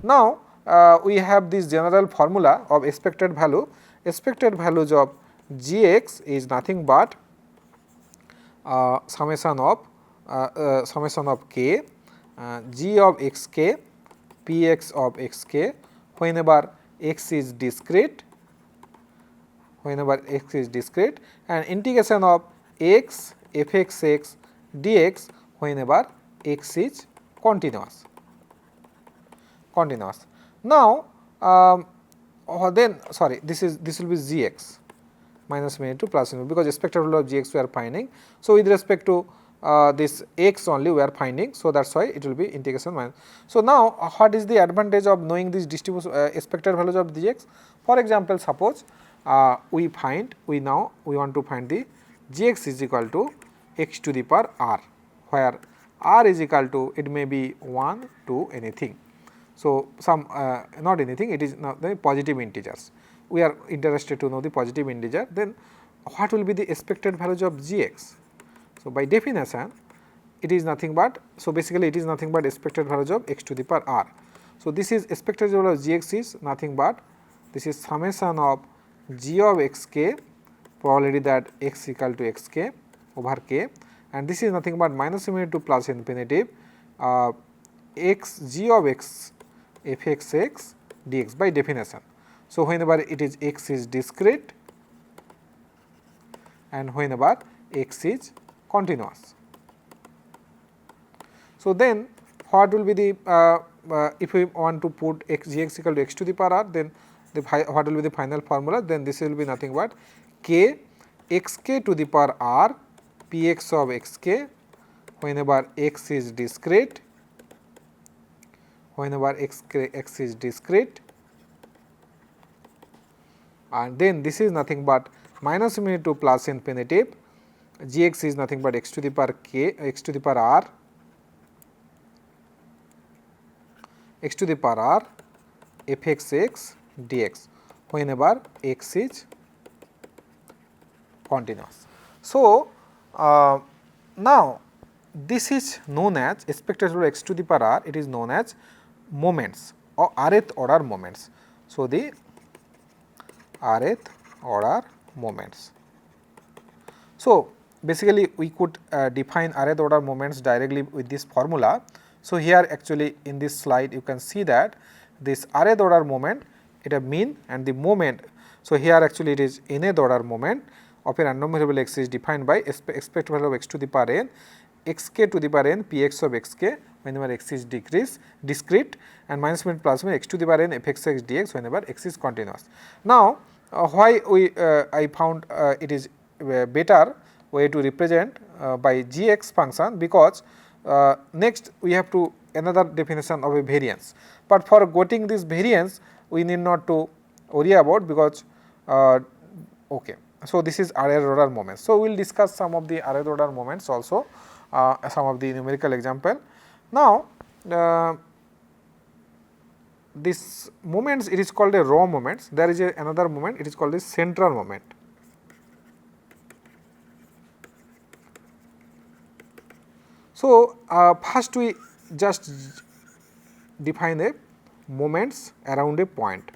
Now we have this general formula of expected value. Expected values of gx is nothing but summation of k g of xk px of xk whenever x is discrete, and integration of x fxx dx whenever x is continuous. Now this will be gx minus infinity to plus infinity, because expected value of gx we are finding. So with respect to this x only we are finding, so that is why it will be integration minus. So now what is the advantage of knowing this distribution expected values of gx? For example, suppose we want to find the gx is equal to x to the power r, where r is equal to, it may be 1 to anything. So some not anything, it is not the positive integers. We are interested to know the positive integer. Then what will be the expected values of gx? So by definition it is nothing but, so basically it is nothing but expected values of x to the power r. So this is expected value of gx is nothing but, this is summation of g of xk, probability that x equal to xk over k, and this is nothing but minus infinity to plus infinity x g of x fxx dx by definition. So whenever it is x is discrete and whenever x is continuous. So then what will be the if we want to put gx equal to x to the power r, then what will be the final formula? Then this will be nothing but k xk to the power r px of xk whenever x is discrete, x is discrete, and then this is nothing but minus infinity to plus infinity, gx is nothing but x to the power k, x to the power r, fxx dx whenever x is continuous. So now this is known as expected value x to the power r, it is known as moments or rth order moments. So the rth order moments. So basically we could define rth order moments directly with this formula. So here actually in this slide you can see that this rth order moment, it a mean, and the moment, so here actually it is nth order moment of a random variable x is defined by expected value of x to the power n, xk to the power n px of xk whenever x is discrete, and minus infinity plus infinity x to the power n fxx dx whenever x is continuous. Now why I found it is better way to represent by gx function, because next we have to another definition of a variance, but for getting this variance we need not to worry about, because okay. So this is rth order moments. So we will discuss some of the rth order moments also, some of the numerical example. Now this moments, it is called a raw moments. There is another moment, it is called a central moment. So first we just define a moments around a point.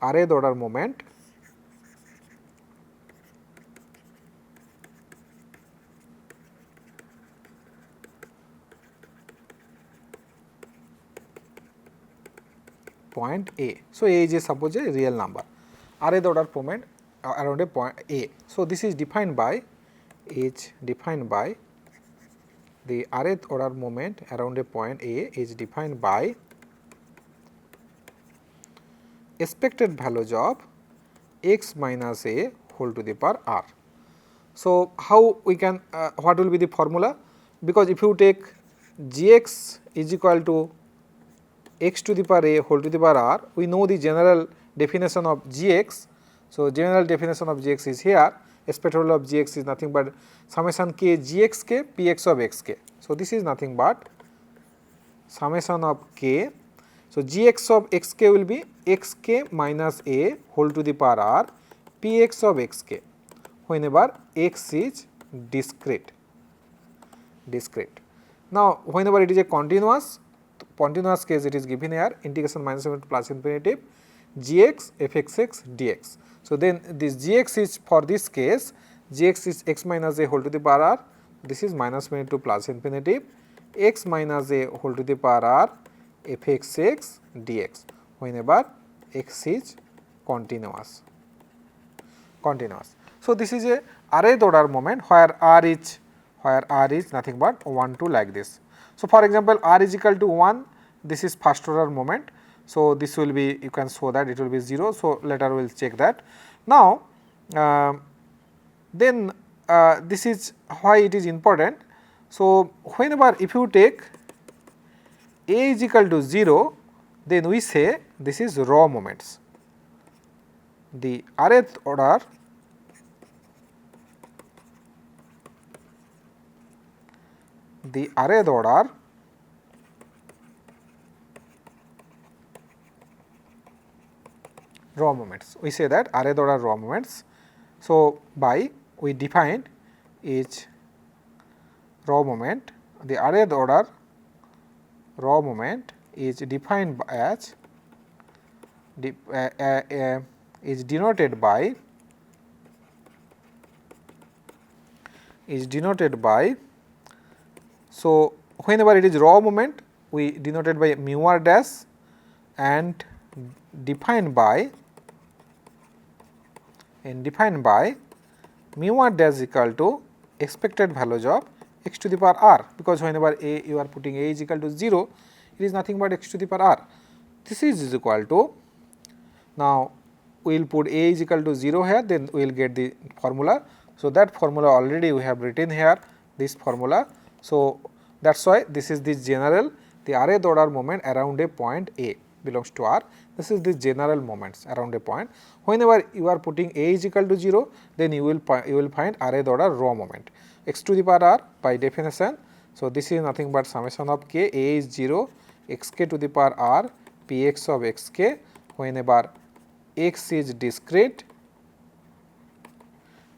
Rth order moment point A. So A is suppose a real number. Rth order moment around a point A. So this is defined by the rth order moment around a point A is defined by expected values of x minus a whole to the power r. So how we can what will be the formula? Because if you take gx is equal to x to the power a whole to the power r, we know the general definition of gx. So general definition of gx is here. Expected value of gx is nothing but summation k gxk px of xk. So this is nothing but summation of k. So gx of xk will be xk minus a whole to the power r px of xk whenever x is discrete. Now, whenever it is a continuous case, it is given here integration minus limit to plus infinitive gx fxx dx. So, then this gx is for this case, gx is x minus a whole to the power r, this is minus limit to plus infinitive x minus a whole to the power r fxx dx whenever x is continuous. So, this is a rth order moment where r is nothing but 1 2 like this. So, for example, r is equal to 1, this is first order moment. So, this will be, you can show that it will be 0. So, later we will check that. Now, then this is why it is important. So, whenever if you take a is equal to 0, then we say this is raw moments. The rth order raw moments. We say that rth order raw moments. So, by we defined each raw moment, the rth order raw moment is defined as is denoted by so whenever it is raw moment, we denoted by mu r dash and defined by mu r dash equal to expected values of x to the power r, because whenever a you are putting a is equal to 0, it is nothing but x to the power r. This is equal to, now we will put a is equal to 0 here, then we will get the formula. So, that formula already we have written here, this formula. So, that is why this is the general, the rth order moment around a point A belongs to R. This is the general moments around a point. Whenever you are putting a is equal to 0, then you will find rth order raw moment x to the power r by definition. So, this is nothing but summation of k, a is 0, x k to the power r p x of x k whenever x is discrete,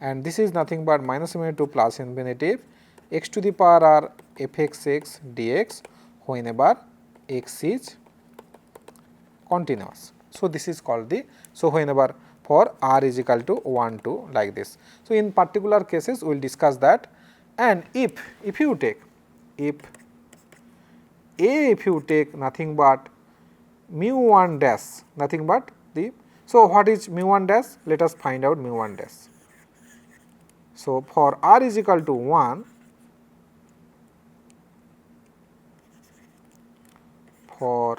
and this is nothing but minus infinity to plus infinitive x to the power r f x x dx whenever x is continuous. So, this is called the, so whenever for r is equal to 1 2 like this. So, in particular cases we will discuss that, and if you take if you take nothing but mu 1 dash, nothing but the, so what is mu 1 dash? Let us find out mu 1 dash. So, for r is equal to 1, for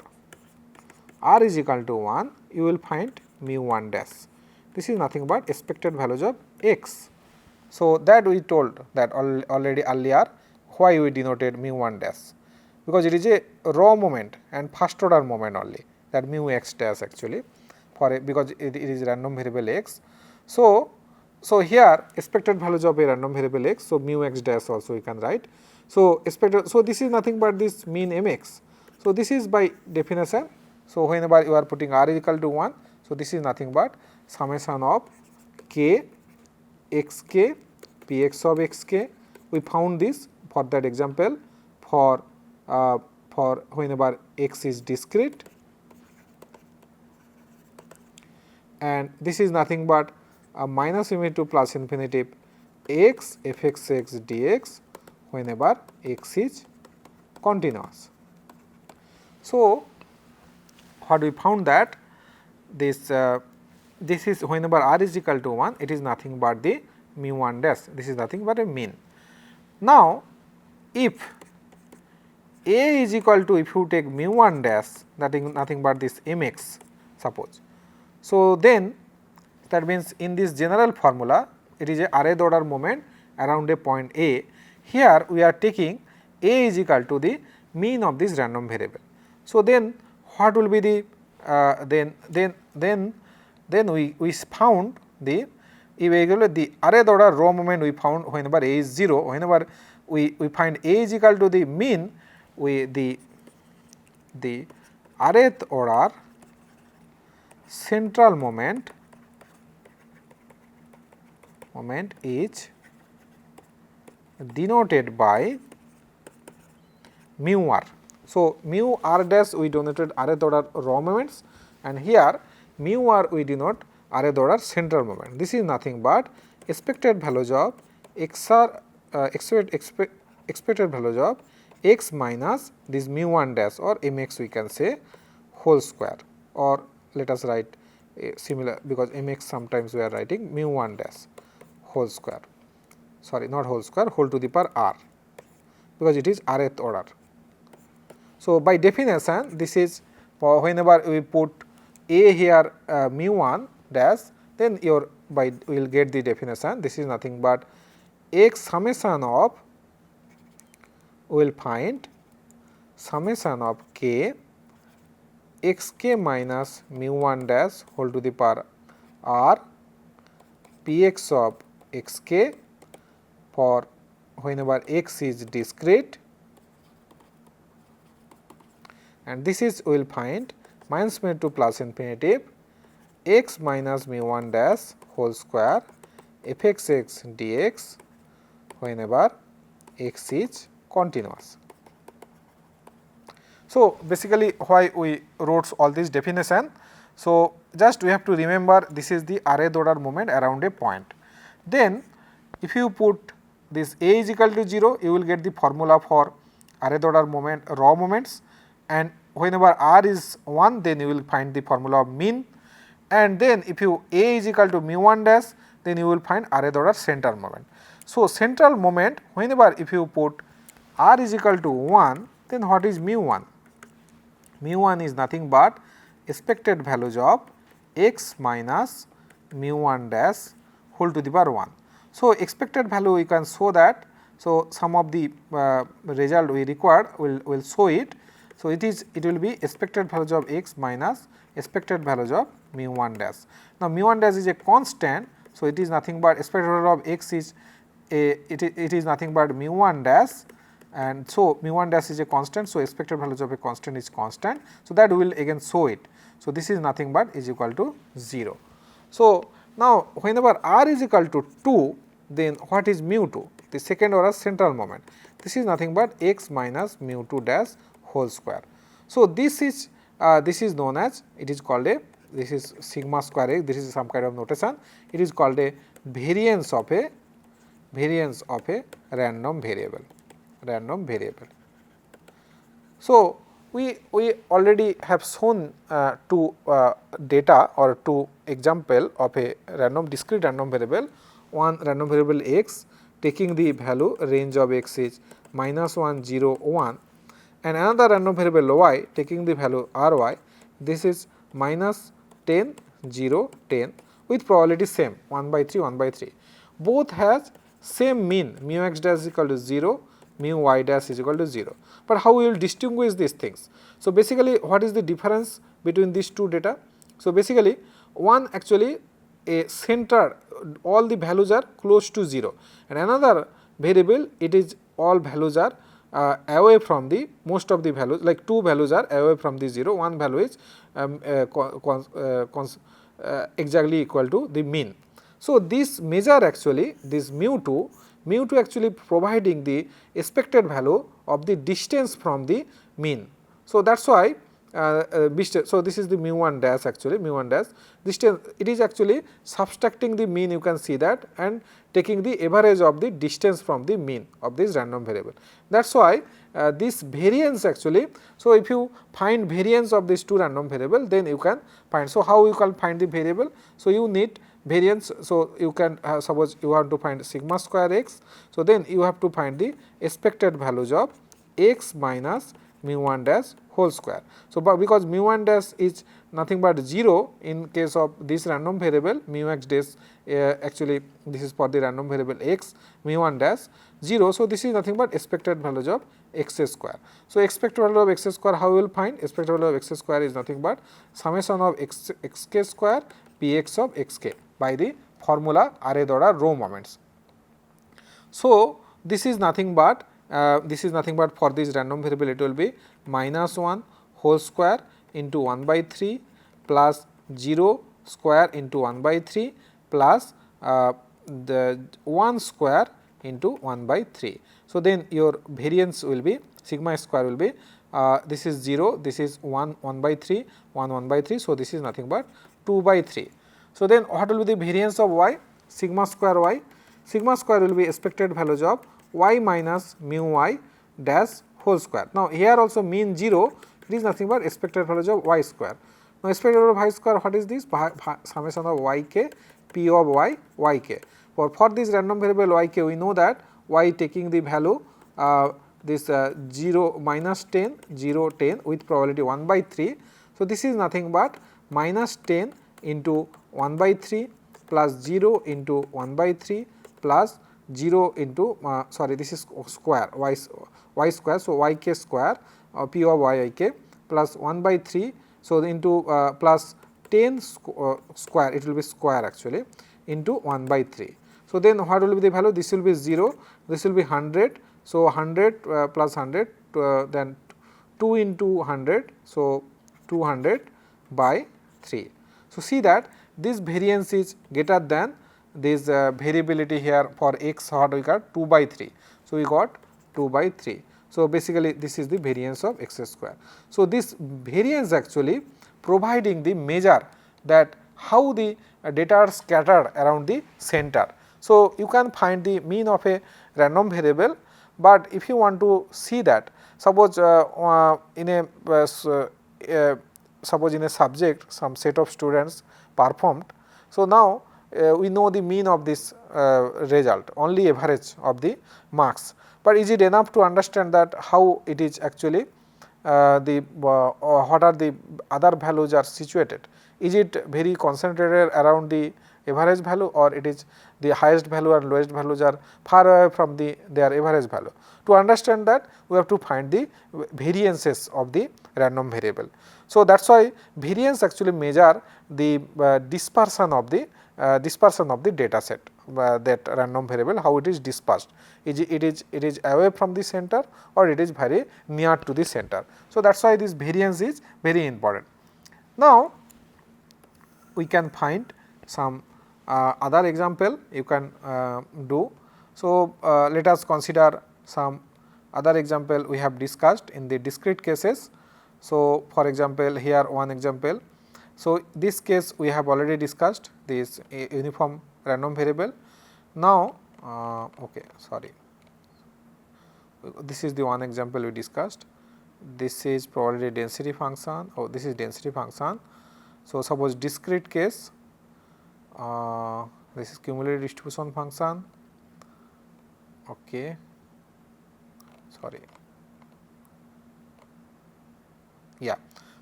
r is equal to 1, you will find mu 1 dash. This is nothing but expected values of x. So, that we told that already earlier, why we denoted mu 1 dash, because it is a raw moment and first order moment only, that mu x dash actually, for a, because it is random variable x. So, here expected values of a random variable x, so mu x dash also we can write. So, expected, so this is nothing but this mean mx. So, this is by definition. So, whenever you are putting r is equal to 1, so this is nothing but summation of k x k p x of x k. We found this for that example for whenever x is discrete, and this is nothing but minus infinity to plus infinitive x f x x dx whenever x is continuous. So, what we found that this is whenever r is equal to 1, it is nothing but the mu 1 dash, this is nothing but a mean. Now, if a is equal to, if you take mu 1 dash, nothing but this mx suppose. So, then that means in this general formula, it is a rth order moment around a point A. Here we are taking a is equal to the mean of this random variable. So, then what will be the then we found the the rth order row moment we found whenever a is 0, whenever we find a is equal to the mean, we the rth order central moment is denoted by mu r. So, mu r dash we denoted rth order raw moments, and here mu r we denote rth order central moment. This is nothing but expected values of xr expected values of x minus this mu 1 dash or mx we can say whole square, or let us write similar, because mx sometimes we are writing mu 1 dash whole square, sorry not whole square, whole to the power r, because it is rth order. So, by definition this is whenever we put a here mu 1 dash, then your by we will get the definition. This is nothing but x summation of, we will find summation of k x k minus mu 1 dash whole to the power r p x of x k for whenever x is discrete, and this is we will find minus made to plus infinitive x minus mu 1 dash whole square f x x dx whenever x is continuous. So, basically why we wrote all this definition. So, just we have to remember this is the rth order moment around a point. Then if you put this a is equal to 0, you will get the formula for rth order moment raw moments, and whenever r is 1, then you will find the formula of mean, and then if you a is equal to mu 1 dash, then you will find rth order central moment. So, central moment whenever if you put r is equal to 1, then what is mu 1? Mu 1 is nothing but expected values of x minus mu 1 dash whole to the power 1. So, expected value we can show that. So, some of the result we required will show it. So, it will be expected values of x minus expected values of mu 1 dash. Now, mu 1 dash is a constant. So, it is nothing but expected value of x is it is nothing but mu 1 dash, and so mu 1 dash is a constant. So, expected values of a constant is constant. So, that we will again show it. So, this is nothing but is equal to 0. So, now whenever r is equal to 2, then what is mu 2? The second order central moment. This is nothing but x minus mu 2 dash whole square. So, this is known as, it is called a, this is sigma square x, this is some kind of notation. It is called a variance of a random variable. So, we already have shown two data or two example of a discrete random variable. One random variable x taking the value range of x is -1 0 1, and another random variable y taking the value ry, this is -10 0 10 with probability same 1 by 3 1 by 3. Both has same mean mu x dash is equal to 0, mu y dash is equal to 0. But how we will distinguish these things? So, basically what is the difference between these two data? So, basically one actually a center, all the values are close to 0, and another variable it is all values are away from the most of the values, like two values are away from the 0, one value is exactly equal to the mean. So, this measure actually this mu 2 actually providing the expected value of the distance from the mean. So, that is why so this is the mu 1 dash actually, mu 1 dash distance, it is actually subtracting the mean, you can see that, and taking the average of the distance from the mean of this random variable. That is why this variance actually, so if you find variance of these two random variable, then you can find. So, how you can find the variable? So, you need variance. So, you can suppose you want to find sigma square x. So, then you have to find the expected values of x minus mu 1 dash whole square. So, because mu 1 dash is nothing but 0 in case of this random variable mu x dash, actually this is for the random variable x mu 1 dash 0. So, this is nothing but expected values of x square. So, expected value of x square, how we will find? Expected value of x square is nothing but summation of xk square px of xk by the formula rth order row moments. So, this is nothing but for this random variable it will be -1 whole square into 1 by 3 plus 0 square into 1 by 3 plus the 1 square into 1 by 3. So then your variance will be sigma square will be this is 0, this is 1 by 3, 1 by 3. So this is nothing but 2 by 3. So then what will be the variance of y? Sigma square y. Sigma square will be expected values of y minus mu y dash whole square. Now here also mean 0, it is nothing but expected values of y square. Now expected value of y square, what is this? Summation of yk, p of y, yk. For this random variable yk, we know that y taking the value this 0 minus 10, 0, 10 with probability 1 by 3. So this is nothing but minus 10 into 1 by 3 plus 0 into 1 by 3 plus 0 into this is square y square. So yk square p of yik plus 1 by 3. So into plus 10 square, it will be square actually, into 1 by 3. So then what will be the value? This will be 0, this will be 100. So 100 plus 100, then 2 into 100, so 200 by 3. So see that this variance is greater than this variability here for x, what we got 2 by 3. So we got 2 by 3. So basically this is the variance of x square. So this variance actually providing the measure that how the data are scattered around the center. So you can find the mean of a random variable, but if you want to see that, suppose in a subject some set of students performed. So now we know the mean of this result, only average of the marks, but is it enough to understand that how it is actually what are the other values are situated? Is it very concentrated around the average value, or it is the highest value and lowest values are far away from their average value? To understand that, we have to find the variances of the random variable. So that is why variance actually measure the dispersion of the data set, that random variable, how it is dispersed. It is away from the center, or it is very near to the center. So that is why this variance is very important. Now we can find some other example you can do. So let us consider some other example we have discussed in the discrete cases. So for example, here one example. So this case we have already discussed, this uniform random variable. Now this is the one example we discussed. This is probability density function, this is density function. So suppose discrete case, this is cumulative distribution function.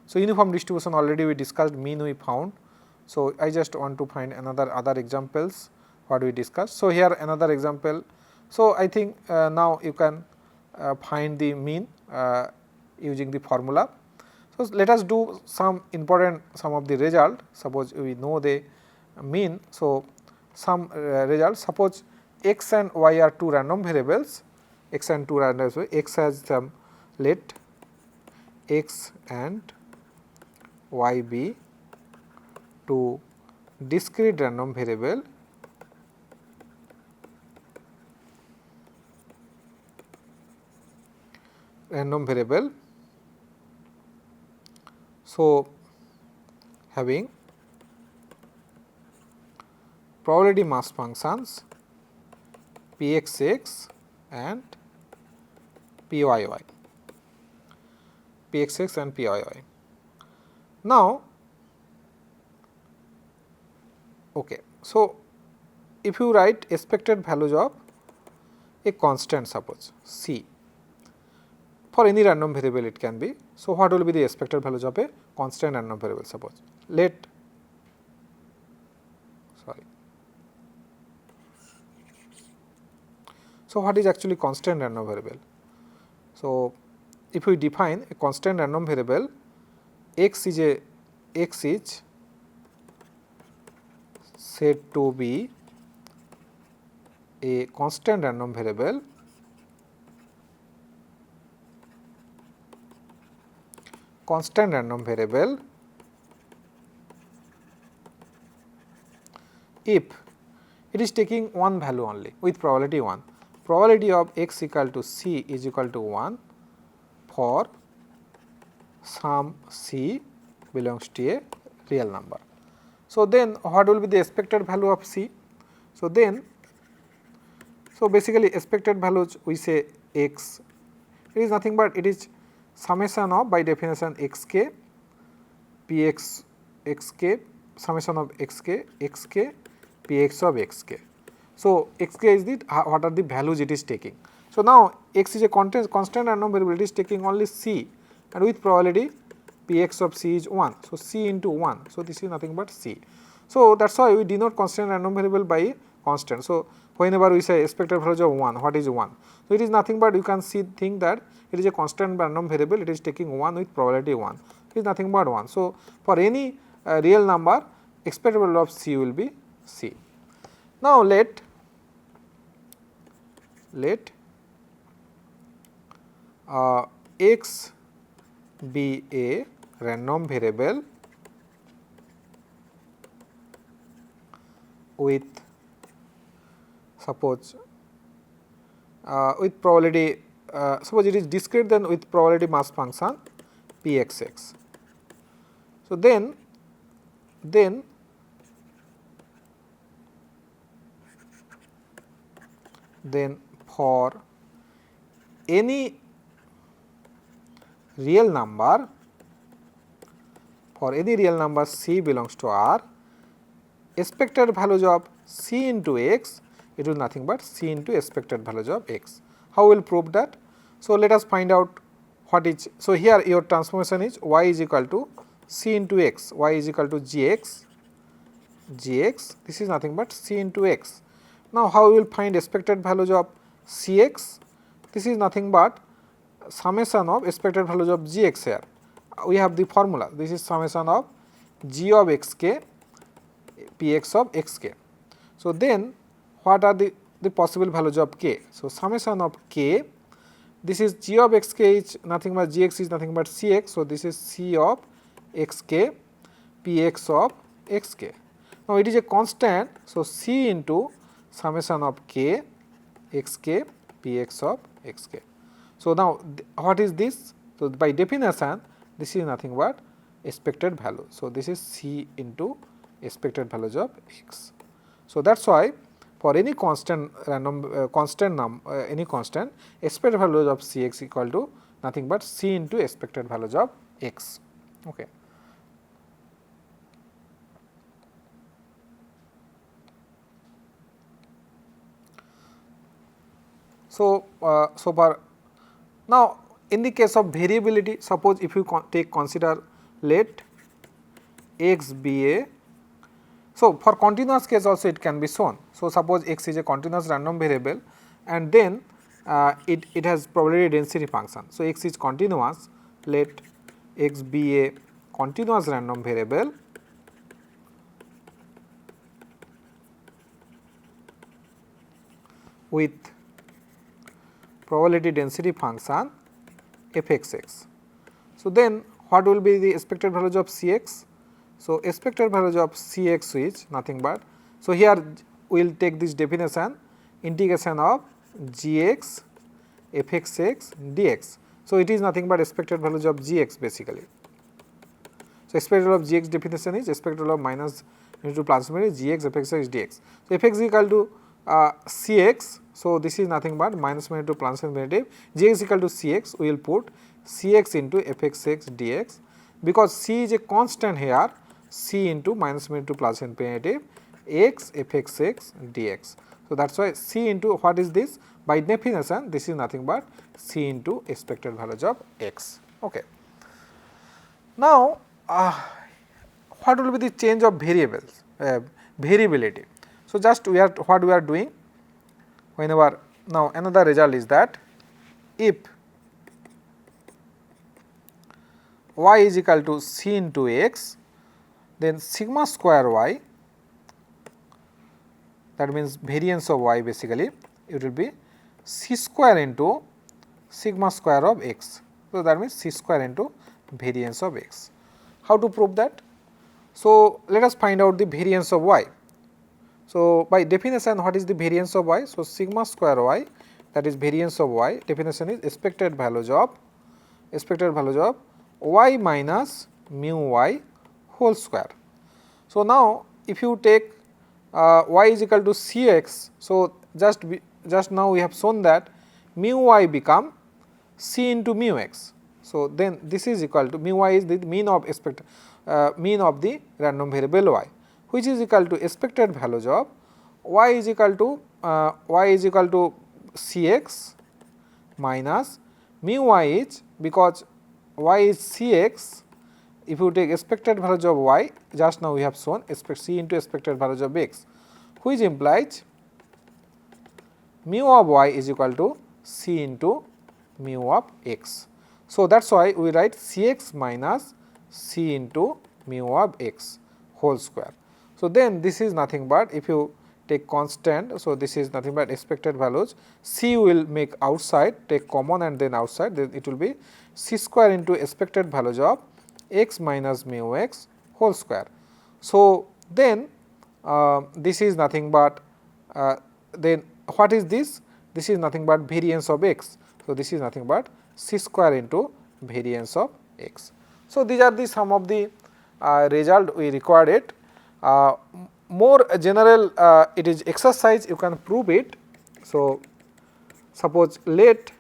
So uniform distribution already we discussed, mean we found. So I just want to find other examples what we discussed. So here another example. So I think now you can find the mean using the formula. So let us do some of the result. Suppose we know the mean. So some result, suppose x and y are two random variables, x and two random variables, x has some, let x and y be two discrete random variable So having probability mass functions pxx and pyy, pxx and pyy. Now so if you write expected values of a constant, suppose c, for any random variable it can be. So what will be the expected values of a constant random variable? Suppose so what is actually constant random variable? So if we define a constant random variable, x is said to be a constant random variable if it is taking one value only with probability 1. probability of x equal to c is equal to 1 for some c belongs to a real number. So, then what will be the expected value of c? So, then basically expected values we say x, it is nothing but it is summation of by definition xk px xk summation of xk xk px of xk. So, xk is the what are the values it is taking. So, now x is a constant random variable, it is taking only c and with probability px of c is 1. So, c into 1. So, this is nothing but c. So, that is why we denote constant random variable by constant. So, whenever we say expected value of 1, what is 1? So, it is nothing but you can think that it is a constant random variable, it is taking 1 with probability 1, it is nothing but 1. So, for any real number expected value of c will be c. Now, let x be a random variable with suppose with probability suppose it is discrete, then with probability mass function pxx. So, then for any real number c belongs to R, expected values of c into x, it is nothing but c into expected values of x. How we will prove that? So, let us find out what is. So, here your transformation is y is equal to c into x, y is equal to gx, this is nothing but c into x. Now, how we will find expected values of cx? This is nothing but summation of expected values of gx here. We have the formula, this is summation of g of xk px of xk. So, then what are the possible values of k? So, summation of k, this is g of xk is nothing but gx is nothing but cx. So, this is c of xk px of xk. Now, it is a constant. So, c into summation of k xk px of xk. So, now what is this? So, by definition this is nothing but expected value. So, this is c into expected values of x. So, that is why for any constant random any constant, expected values of cx equal to nothing but c into expected values of x. Okay. So, for now in the case of variability, suppose if you consider let x be a, so for continuous case also it can be shown. So, suppose x is a continuous random variable and then it has probability density function. So, x is continuous, let x be a continuous random variable with probability density function fxx. So, then what will be the expected values of cx? So, expected values of cx is nothing but, so here we will take this definition integration of gx fxx dx. So, it is nothing but expected values of gx basically. So, expected value of gx definition is expected value of minus into plus gx fxx dx. So, fx is equal to cx. So, this is nothing but minus into plus infinitive, gx is equal to cx, we will put cx into fxx dx, because c is a constant here, c into minus into plus infinitive x fxx dx. So, that is why c into what is this? By definition this is nothing but c into expected values of x. Okay. Now, what will be the change of variables variability? So, just what we are doing whenever, now another result is that if y is equal to c into x, then sigma square y, that means variance of y basically, it will be c square into sigma square of x. So, that means c square into variance of x. How to prove that? So, let us find out the variance of y. So, by definition what is the variance of y? So, sigma square y that is variance of y. Definition is expected values of y minus mu y whole square. So, now if you take y is equal to Cx, so just now we have shown that mu y become C into mu x. So, then this is equal to mu y is the mean of mean of the random variable y, which is equal to expected values of y is equal to Cx minus mu y is, because y is Cx, if you take expected values of y, just now we have shown C into expected values of x, which implies mu of y is equal to C into mu of x. So, that is why we write Cx minus C into mu of x whole square. So, then this is nothing but, if you take constant, so this is nothing but expected values, C will make outside, take common and then outside, then it will be C square into expected values of x minus mu x whole square. So, then this is nothing but, then what is this? This is nothing but variance of x. So, this is nothing but C square into variance of x. So, these are the some of the result we required it. More general, it is exercise, you can prove it. So, suppose let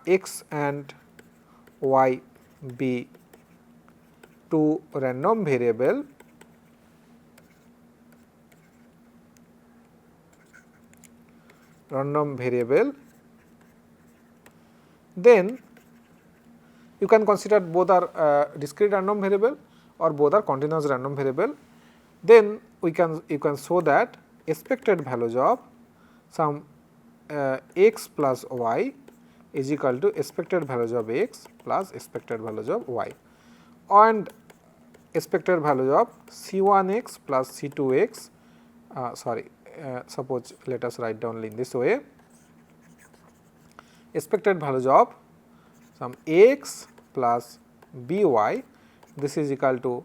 x and y be two random variable then you can consider both are discrete random variable or both are continuous random variable. Then you can show that expected values of some x plus y is equal to expected values of x plus expected values of y, and expected values of C1x plus C2x, suppose let us write down in this way, expected values of some x plus by, this is equal to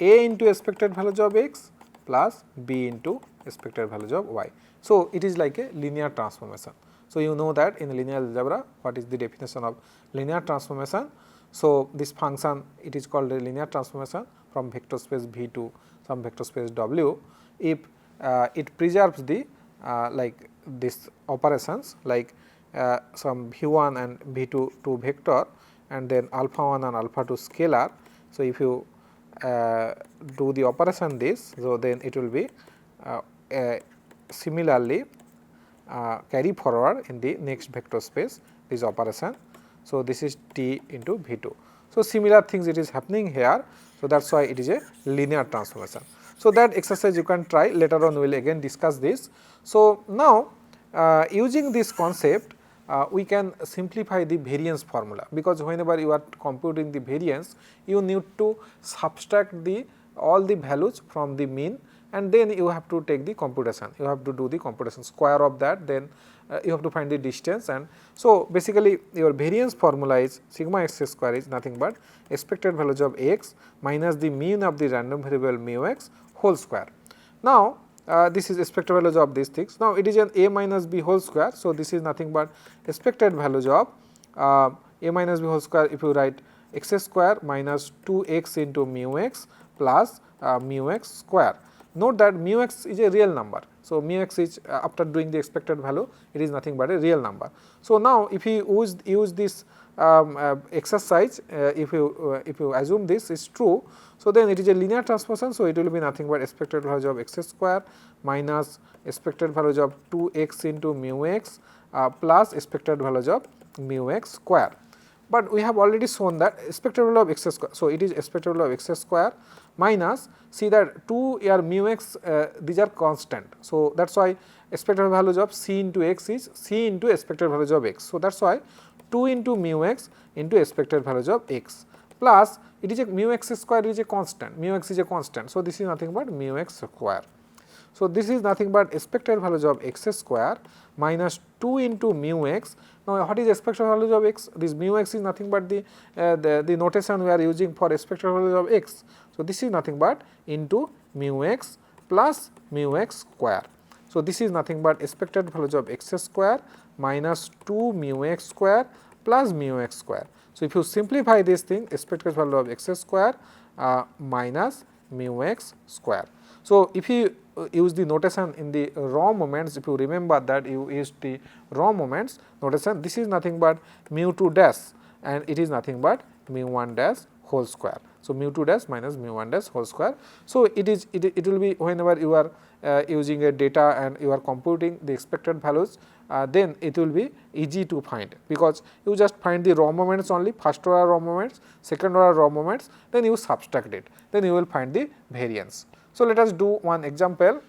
a into expected values of x plus b into expected values of y. So, it is like a linear transformation. So, you know that in linear algebra what is the definition of linear transformation. So, this function, it is called a linear transformation from vector space V to some vector space W, if it preserves the like this operations like some V1 and V2 to vector and then alpha 1 and alpha 2 scalar. So, if you do the operation this, so then it will be similarly carry forward in the next vector space this operation. So, this is T into V2. So, similar things it is happening here. So, that is why it is a linear transformation. So, that exercise you can try, later on we will again discuss this. So, now using this concept we can simplify the variance formula, because whenever you are computing the variance you need to subtract the all the values from the mean and then you have to take the computation, you have to do the computation square of that, then you have to find the distance. And so, basically your variance formula is sigma x square is nothing but expected values of x minus the mean of the random variable mu x whole square. Now, this is expected values of these things. Now, it is an a minus b whole square. So, this is nothing but expected values of a minus b whole square, if you write x square minus 2x into mu x plus mu x square. Note that mu x is a real number. So, mu x is after doing the expected value, it is nothing but a real number. So, now if you use this exercise, if you assume this is true, so then it is a linear transformation. So, it will be nothing but expected values of x square minus expected values of 2x into mu x plus expected values of mu x square. But we have already shown that expected value of x square. So, it is expected value of x square minus, see that 2 here mu x, these are constant. So, that is why expected values of c into x is c into expected values of x. So, that is why 2 into mu x into expected values of x plus it is a mu x square is a constant, mu x is a constant. So, this is nothing but mu x square. So, this is nothing but expected values of x square minus 2 into mu x. Now, what is expected values of x? This mu x is nothing but the notation we are using for expected values of x. So, this is nothing but into mu x plus mu x square. So, this is nothing but expected values of x square minus 2 mu x square plus mu x square. So, if you simplify this thing, expected value of x square minus mu x square. So, if you use the notation in the raw moments, if you remember that you used the raw moments notation, this is nothing but mu 2 dash and it is nothing but mu 1 dash whole square. So, mu 2 dash minus mu 1 dash whole square. So, it will be whenever you are using a data and you are computing the expected values, then it will be easy to find, because you just find the raw moments only, first order raw moments, second order raw moments, then you subtract it, then you will find the variance. So, let us do one example.